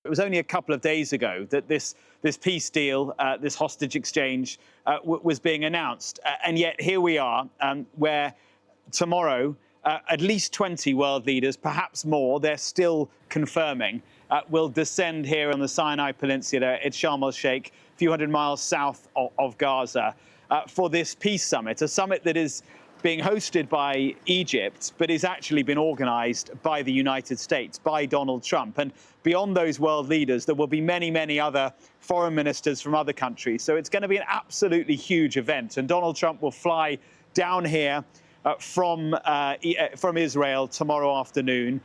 It was only a couple of days ago that this peace deal, this hostage exchange, was being announced. And yet here we are, where tomorrow at least 20 world leaders, perhaps more, they're still confirming, will descend here on the Sinai Peninsula at Sharm el-Sheikh, a few hundred miles south of Gaza, for this peace summit, a summit that is being hosted by Egypt, but is actually been organised by the United States, by Donald Trump. And beyond those world leaders, there will be many, many other foreign ministers from other countries. So it's going to be an absolutely huge event. And Donald Trump will fly down here from Israel tomorrow afternoon.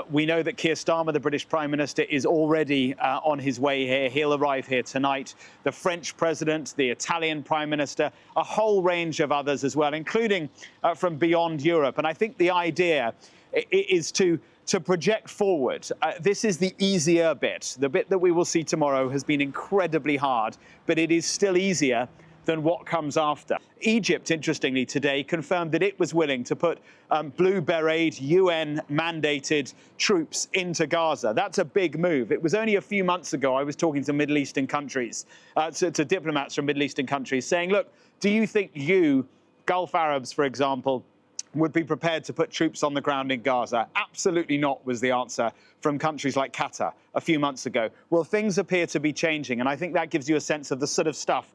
We know that Keir Starmer, the British Prime Minister, is already on his way here. He'll arrive here tonight. The French President, the Italian Prime Minister, a whole range of others as well, including from beyond Europe. And I think the idea is to project forward. This is the easier bit. The bit that we will see tomorrow has been incredibly hard, but it is still easier than what comes after. Egypt, interestingly, today confirmed that it was willing to put blue beret, UN-mandated troops into Gaza. That's a big move. It was only a few months ago I was talking to Middle Eastern countries, to diplomats from Middle Eastern countries, saying, look, do you think you, Gulf Arabs, for example, would be prepared to put troops on the ground in Gaza? Absolutely not, was the answer from countries like Qatar a few months ago. Well, things appear to be changing, and I think that gives you a sense of the sort of stuff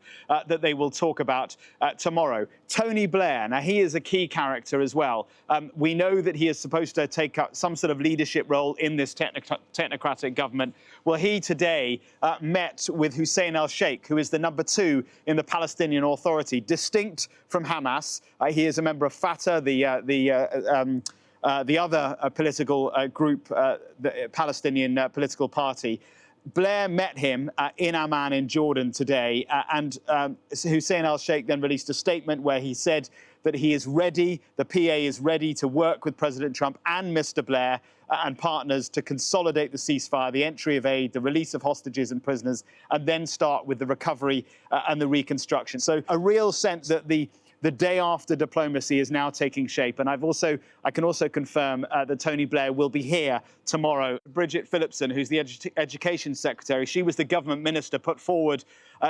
that they will talk about tomorrow. Tony Blair, now he is a key character as well. We know that he is supposed to take up some sort of leadership role in this technocratic government. Well, he today met with Hussein al-Sheikh, who is the #2 in the Palestinian Authority, distinct from Hamas. He is a member of Fatah, the other political group, the Palestinian political party. Blair met him in Amman in Jordan today, and Hussein al-Sheikh then released a statement where he said that he is ready, the PA is ready to work with President Trump and Mr. Blair and partners to consolidate the ceasefire, the entry of aid, the release of hostages and prisoners, and then start with the recovery and the reconstruction. So a real sense that the day after diplomacy is now taking shape. And I can also confirm that Tony Blair will be here tomorrow. Bridget Phillipson, who's the Education Secretary, she was the government minister put forward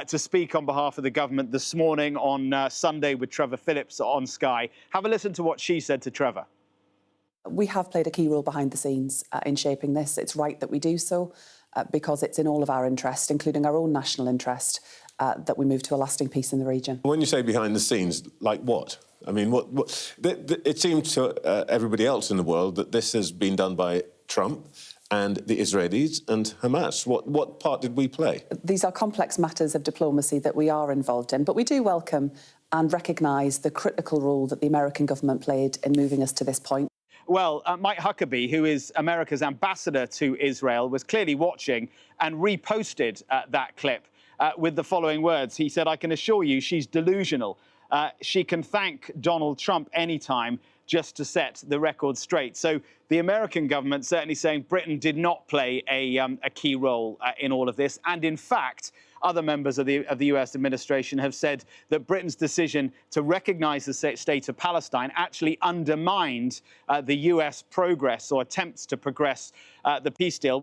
to speak on behalf of the government this morning on Sunday with Trevor Phillips on Sky. Have a listen to what she said to Trevor. We have played a key role behind the scenes in shaping this. It's right that we do so because it's in all of our interest, including our own national interest, that we move to a lasting peace in the region. When you say behind the scenes, like what? I mean, it seems to everybody else in the world that this has been done by Trump and the Israelis and Hamas. What part did we play? These are complex matters of diplomacy that we are involved in, but we do welcome and recognise the critical role that the American government played in moving us to this point. Well, Mike Huckabee, who is America's ambassador to Israel, was clearly watching and reposted that clip with the following words. He said, "I can assure you she's delusional. She can thank Donald Trump anytime just to set the record straight." So the American government certainly saying Britain did not play a key role in all of this. And in fact, other members of the US administration have said that Britain's decision to recognise the state of Palestine actually undermined the US progress or attempts to progress the peace deal.